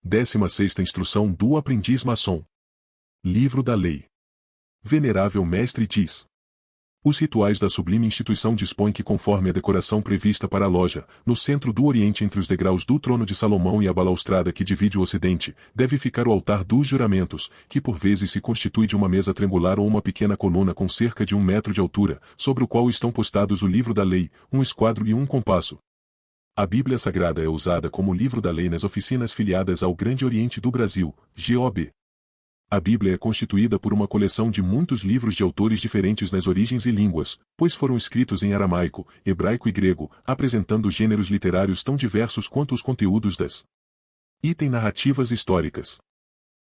16ª Instrução do Aprendiz Maçom. Livro da Lei. Venerável Mestre diz. Os rituais da sublime instituição dispõem que, conforme a decoração prevista para a loja, no centro do Oriente entre os degraus do trono de Salomão e a balaustrada que divide o Ocidente, deve ficar o altar dos juramentos, que por vezes se constitui de uma mesa triangular ou uma pequena coluna com cerca de 1 metro de altura, sobre o qual estão postados o livro da lei, um esquadro e um compasso. A Bíblia Sagrada é usada como livro da lei nas oficinas filiadas ao Grande Oriente do Brasil, GOB. A Bíblia é constituída por uma coleção de muitos livros de autores diferentes nas origens e línguas, pois foram escritos em aramaico, hebraico e grego, apresentando gêneros literários tão diversos quanto os conteúdos das. Item narrativas históricas.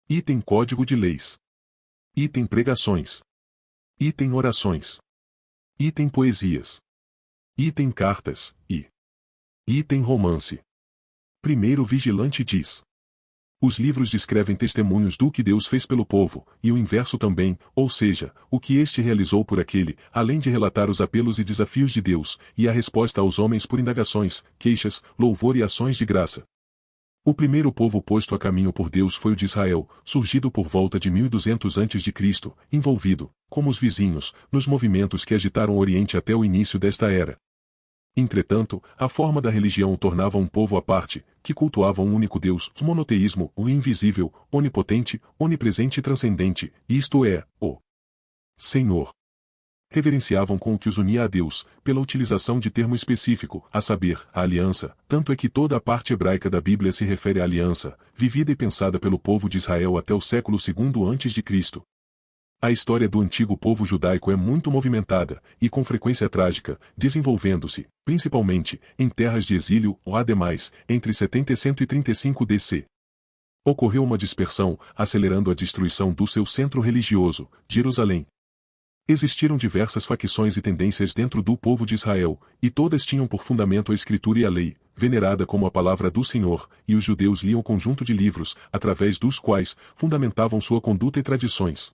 Item código de leis. Item pregações. Item orações. Item poesias. Item cartas, e item romance. Primeiro vigilante diz. Os livros descrevem testemunhos do que Deus fez pelo povo, e o inverso também, ou seja, o que este realizou por aquele, além de relatar os apelos e desafios de Deus, e a resposta aos homens por indagações, queixas, louvor e ações de graça. O primeiro povo posto a caminho por Deus foi o de Israel, surgido por volta de 1200 a.C., envolvido, como os vizinhos, nos movimentos que agitaram o Oriente até o início desta era. Entretanto, a forma da religião o tornava um povo à parte, que cultuava um único Deus, o monoteísmo, o invisível, onipotente, onipresente e transcendente, isto é, o Senhor. Reverenciavam com o que os unia a Deus, pela utilização de termo específico, a saber, a aliança, tanto é que toda a parte hebraica da Bíblia se refere à aliança, vivida e pensada pelo povo de Israel até o século II a.C. A história do antigo povo judaico é muito movimentada, e com frequência trágica, desenvolvendo-se, principalmente, em terras de exílio ou ademais, entre 70 e 135 DC. Ocorreu uma dispersão, acelerando a destruição do seu centro religioso, Jerusalém. Existiram diversas facções e tendências dentro do povo de Israel, e todas tinham por fundamento a Escritura e a lei, venerada como a palavra do Senhor, e os judeus liam um conjunto de livros, através dos quais fundamentavam sua conduta e tradições.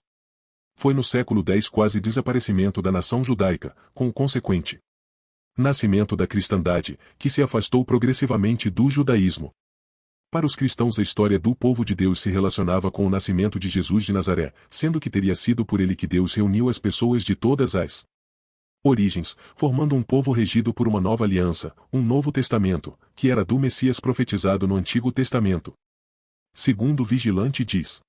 Foi no século X quase desaparecimento da nação judaica, com o consequente nascimento da cristandade, que se afastou progressivamente do judaísmo. Para os cristãos a história do povo de Deus se relacionava com o nascimento de Jesus de Nazaré, sendo que teria sido por ele que Deus reuniu as pessoas de todas as origens, formando um povo regido por uma nova aliança, um novo testamento, que era do Messias profetizado no Antigo Testamento. Segundo o vigilante diz.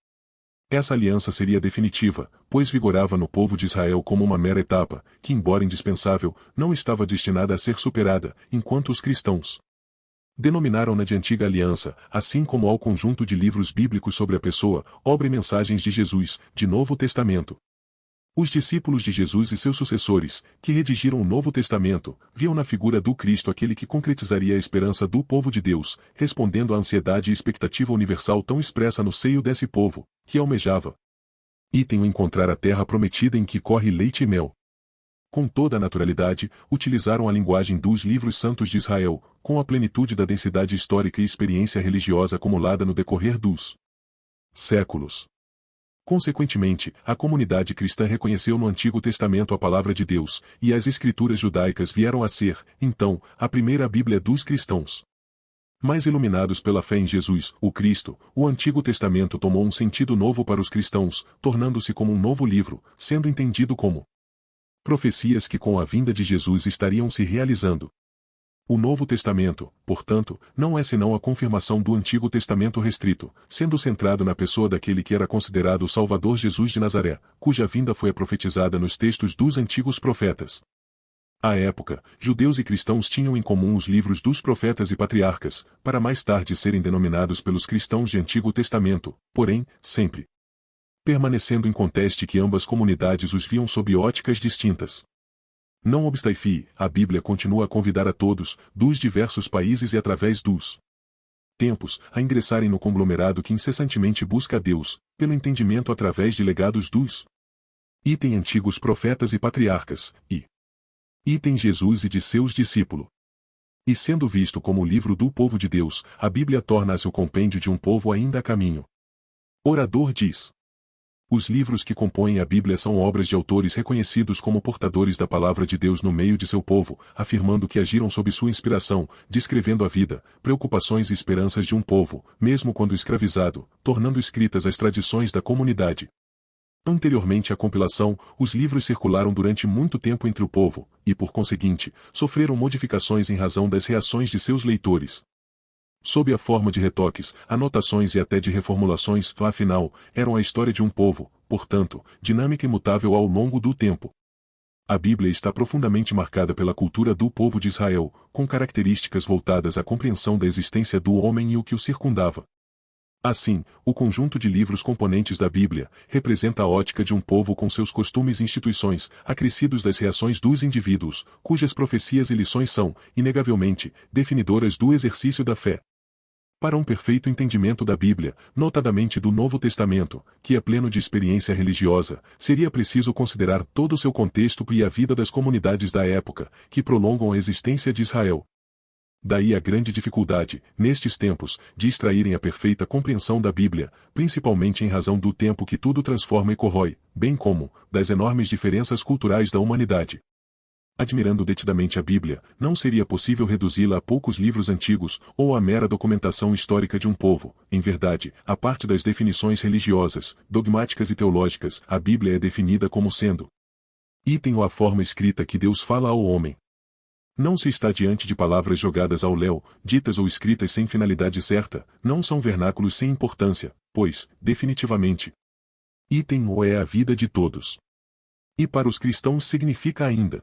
Essa aliança seria definitiva, pois vigorava no povo de Israel como uma mera etapa, que embora indispensável, não estava destinada a ser superada, enquanto os cristãos denominaram-na de Antiga Aliança, assim como ao conjunto de livros bíblicos sobre a pessoa, obra e mensagens de Jesus, de Novo Testamento. Os discípulos de Jesus e seus sucessores, que redigiram o Novo Testamento, viam na figura do Cristo aquele que concretizaria a esperança do povo de Deus, respondendo à ansiedade e expectativa universal tão expressa no seio desse povo, que almejava. Item encontrar a terra prometida em que corre leite e mel. Com toda a naturalidade, utilizaram a linguagem dos livros santos de Israel, com a plenitude da densidade histórica e experiência religiosa acumulada no decorrer dos séculos. Consequentemente, a comunidade cristã reconheceu no Antigo Testamento a palavra de Deus, e as escrituras judaicas vieram a ser, então, a primeira Bíblia dos cristãos. Mais iluminados pela fé em Jesus, o Cristo, o Antigo Testamento tomou um sentido novo para os cristãos, tornando-se como um novo livro, sendo entendido como profecias que com a vinda de Jesus estariam se realizando. O Novo Testamento, portanto, não é senão a confirmação do Antigo Testamento restrito, sendo centrado na pessoa daquele que era considerado o Salvador Jesus de Nazaré, cuja vinda foi profetizada nos textos dos antigos profetas. À época, judeus e cristãos tinham em comum os livros dos profetas e patriarcas, para mais tarde serem denominados pelos cristãos de Antigo Testamento, porém, sempre permanecendo em conteste que ambas comunidades os viam sob óticas distintas. Não obstante, a Bíblia continua a convidar a todos, dos diversos países e através dos tempos, a ingressarem no conglomerado que incessantemente busca a Deus, pelo entendimento através de legados dos item antigos profetas e patriarcas, e item Jesus e de seus discípulos. E sendo visto como o livro do povo de Deus, a Bíblia torna-se o compêndio de um povo ainda a caminho. Orador diz. Os livros que compõem a Bíblia são obras de autores reconhecidos como portadores da palavra de Deus no meio de seu povo, afirmando que agiram sob sua inspiração, descrevendo a vida, preocupações e esperanças de um povo, mesmo quando escravizado, tornando escritas as tradições da comunidade. Anteriormente à compilação, os livros circularam durante muito tempo entre o povo, e por conseguinte, sofreram modificações em razão das reações de seus leitores. Sob a forma de retoques, anotações e até de reformulações, afinal, eram a história de um povo, portanto, dinâmica e mutável ao longo do tempo. A Bíblia está profundamente marcada pela cultura do povo de Israel, com características voltadas à compreensão da existência do homem e o que o circundava. Assim, o conjunto de livros componentes da Bíblia representa a ótica de um povo com seus costumes e instituições, acrescidos das reações dos indivíduos, cujas profecias e lições são, inegavelmente, definidoras do exercício da fé. Para um perfeito entendimento da Bíblia, notadamente do Novo Testamento, que é pleno de experiência religiosa, seria preciso considerar todo o seu contexto e a vida das comunidades da época, que prolongam a existência de Israel. Daí a grande dificuldade, nestes tempos, de extraírem a perfeita compreensão da Bíblia, principalmente em razão do tempo que tudo transforma e corrói, bem como das enormes diferenças culturais da humanidade. Admirando detidamente a Bíblia, não seria possível reduzi-la a poucos livros antigos, ou a mera documentação histórica de um povo. Em verdade, a parte das definições religiosas, dogmáticas e teológicas, a Bíblia é definida como sendo item ou a forma escrita que Deus fala ao homem. Não se está diante de palavras jogadas ao léu, ditas ou escritas sem finalidade certa, não são vernáculos sem importância, pois, definitivamente, item ou é a vida de todos. E para os cristãos significa ainda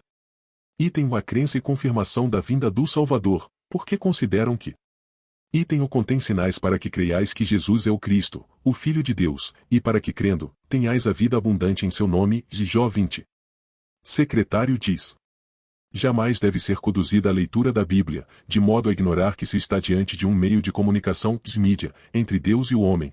item a crença e confirmação da vinda do Salvador, porque consideram que item o contém sinais para que creiais que Jesus é o Cristo, o Filho de Deus, e para que crendo, tenhais a vida abundante em seu nome, de Jó 20. Secretário diz. Jamais deve ser conduzida a leitura da Bíblia, de modo a ignorar que se está diante de um meio de comunicação, mídia, entre Deus e o homem.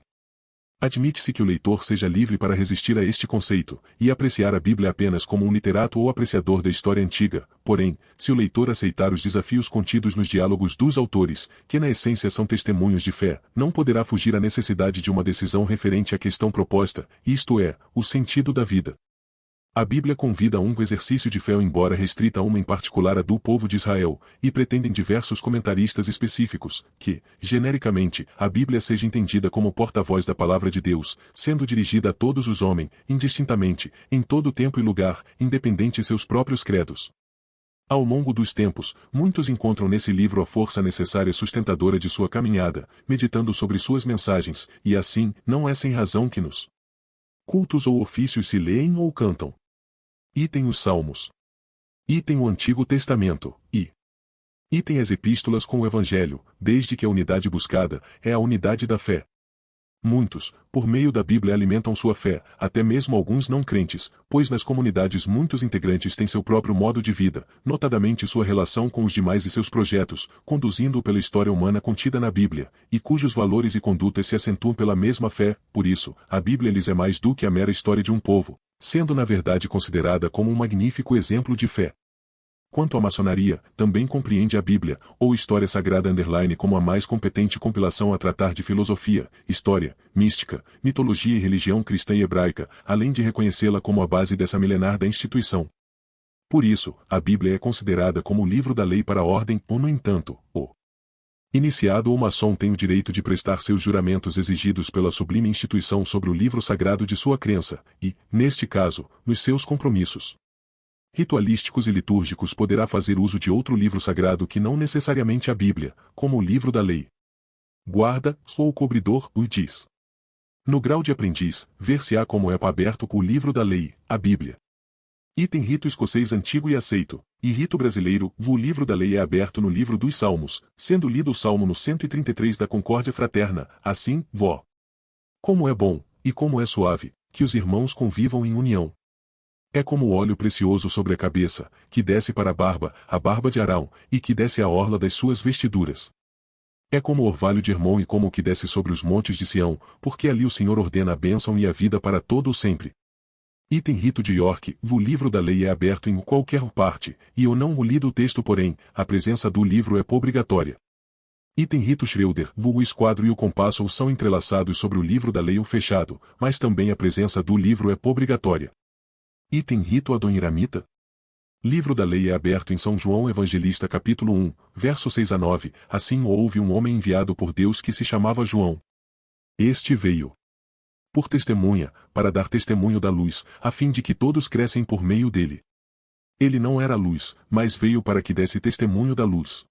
Admite-se que o leitor seja livre para resistir a este conceito, e apreciar a Bíblia apenas como um literato ou apreciador da história antiga, porém, se o leitor aceitar os desafios contidos nos diálogos dos autores, que na essência são testemunhos de fé, não poderá fugir à necessidade de uma decisão referente à questão proposta, isto é, o sentido da vida. A Bíblia convida a um exercício de fé embora restrita a uma em particular a do povo de Israel, e pretendem diversos comentaristas específicos, que, genericamente, a Bíblia seja entendida como porta-voz da palavra de Deus, sendo dirigida a todos os homens, indistintamente, em todo tempo e lugar, independente seus próprios credos. Ao longo dos tempos, muitos encontram nesse livro a força necessária sustentadora de sua caminhada, meditando sobre suas mensagens, e assim, não é sem razão que nos cultos ou ofícios se leem ou cantam. Item os Salmos. Item o Antigo Testamento, e item as Epístolas com o Evangelho, desde que a unidade buscada é a unidade da fé. Muitos, por meio da Bíblia alimentam sua fé, até mesmo alguns não crentes, pois nas comunidades muitos integrantes têm seu próprio modo de vida, notadamente sua relação com os demais e seus projetos, conduzindo-o pela história humana contida na Bíblia, e cujos valores e condutas se acentuam pela mesma fé, por isso, a Bíblia lhes é mais do que a mera história de um povo, sendo na verdade considerada como um magnífico exemplo de fé. Quanto à maçonaria, também compreende a Bíblia, ou História Sagrada como a mais competente compilação a tratar de filosofia, história, mística, mitologia e religião cristã e hebraica, além de reconhecê-la como a base dessa milenar da instituição. Por isso, a Bíblia é considerada como o livro da lei para a ordem, ou no entanto, o iniciado ou maçom tem o direito de prestar seus juramentos exigidos pela sublime instituição sobre o livro sagrado de sua crença, e, neste caso, nos seus compromissos ritualísticos e litúrgicos poderá fazer uso de outro livro sagrado que não necessariamente a Bíblia, como o livro da lei. Guarda, ou cobridor, o diz. No grau de aprendiz, ver-se-á como é aberto com o livro da lei, a Bíblia. Item rito escocês antigo e aceito, e rito brasileiro, o livro da lei é aberto no livro dos Salmos, sendo lido o Salmo no 133 da Concórdia Fraterna, assim, vó. Como é bom, e como é suave, que os irmãos convivam em união. É como o óleo precioso sobre a cabeça, que desce para a barba de Arão, e que desce a orla das suas vestiduras. É como o orvalho de Hermon e como o que desce sobre os montes de Sião, porque ali o Senhor ordena a bênção e a vida para todo o sempre. Item rito de York, o livro da lei é aberto em qualquer parte, e eu não o li do texto porém, a presença do livro é obrigatória. Item Rito Schroeder, o esquadro e o compasso são entrelaçados sobre o livro da lei ou fechado, mas também a presença do livro é obrigatória. Item Rito Adoniramita. Livro da lei é aberto em São João Evangelista capítulo 1, verso 6 a 9, assim houve um homem enviado por Deus que se chamava João. Este veio por testemunha, para dar testemunho da luz, a fim de que todos crescem por meio dele. Ele não era luz, mas veio para que desse testemunho da luz.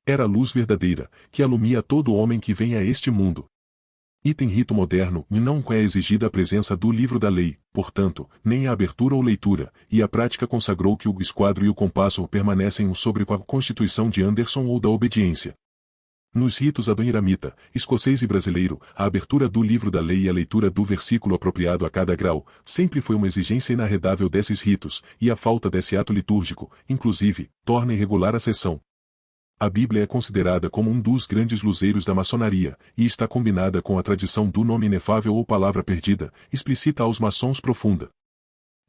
Era a luz verdadeira, que alumia todo homem que vem a este mundo. Item Rito moderno, e não é exigida a presença do livro da lei, portanto, nem a abertura ou leitura, e a prática consagrou que o esquadro e o compasso permanecem sobre a Constituição de Anderson ou da obediência. Nos ritos adoniramita, escocês e brasileiro, a abertura do livro da lei e a leitura do versículo apropriado a cada grau, sempre foi uma exigência inarredável desses ritos, e a falta desse ato litúrgico, inclusive, torna irregular a sessão. A Bíblia é considerada como um dos grandes luzeiros da maçonaria, e está combinada com a tradição do nome inefável ou palavra perdida, explícita aos maçons profunda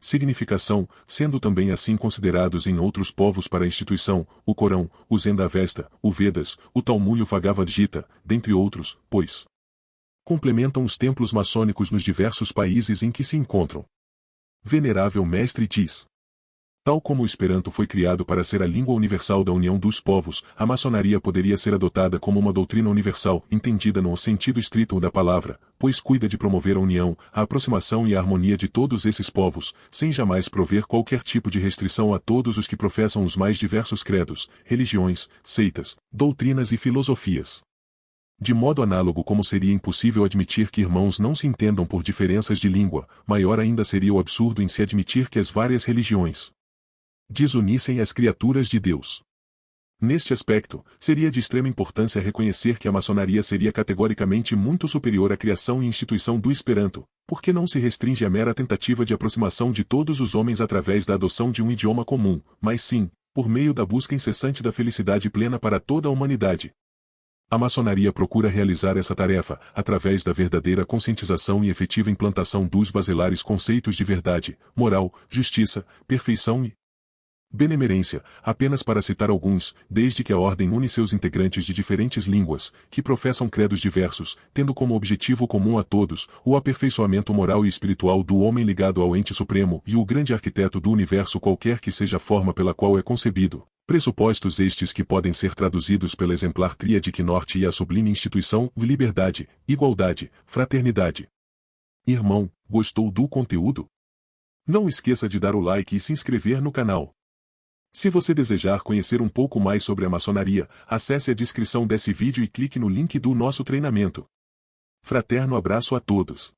significação, sendo também assim considerados em outros povos para a instituição, o Corão, o Zend-Avesta, o Vedas, o Talmud e o Bhagavad Gita, dentre outros, pois complementam os templos maçônicos nos diversos países em que se encontram. Venerável Mestre diz: tal como o Esperanto foi criado para ser a língua universal da união dos povos, a maçonaria poderia ser adotada como uma doutrina universal, entendida no sentido estrito da palavra, pois cuida de promover a união, a aproximação e a harmonia de todos esses povos, sem jamais prover qualquer tipo de restrição a todos os que professam os mais diversos credos, religiões, seitas, doutrinas e filosofias. De modo análogo como seria impossível admitir que irmãos não se entendam por diferenças de língua, maior ainda seria o absurdo em se admitir que as várias religiões desunissem as criaturas de Deus. Neste aspecto, seria de extrema importância reconhecer que a maçonaria seria categoricamente muito superior à criação e instituição do Esperanto, porque não se restringe à mera tentativa de aproximação de todos os homens através da adoção de um idioma comum, mas sim, por meio da busca incessante da felicidade plena para toda a humanidade. A maçonaria procura realizar essa tarefa, através da verdadeira conscientização e efetiva implantação dos basilares conceitos de verdade, moral, justiça, perfeição e benemerência, apenas para citar alguns, desde que a ordem une seus integrantes de diferentes línguas, que professam credos diversos, tendo como objetivo comum a todos, o aperfeiçoamento moral e espiritual do homem ligado ao ente supremo e o grande arquiteto do universo qualquer que seja a forma pela qual é concebido. Pressupostos estes que podem ser traduzidos pela exemplar tríade que norte e a sublime instituição, liberdade, igualdade, fraternidade. Irmão, gostou do conteúdo? Não esqueça de dar o like e se inscrever no canal. Se você desejar conhecer um pouco mais sobre a maçonaria, acesse a descrição desse vídeo e clique no link do nosso treinamento. Fraterno abraço a todos.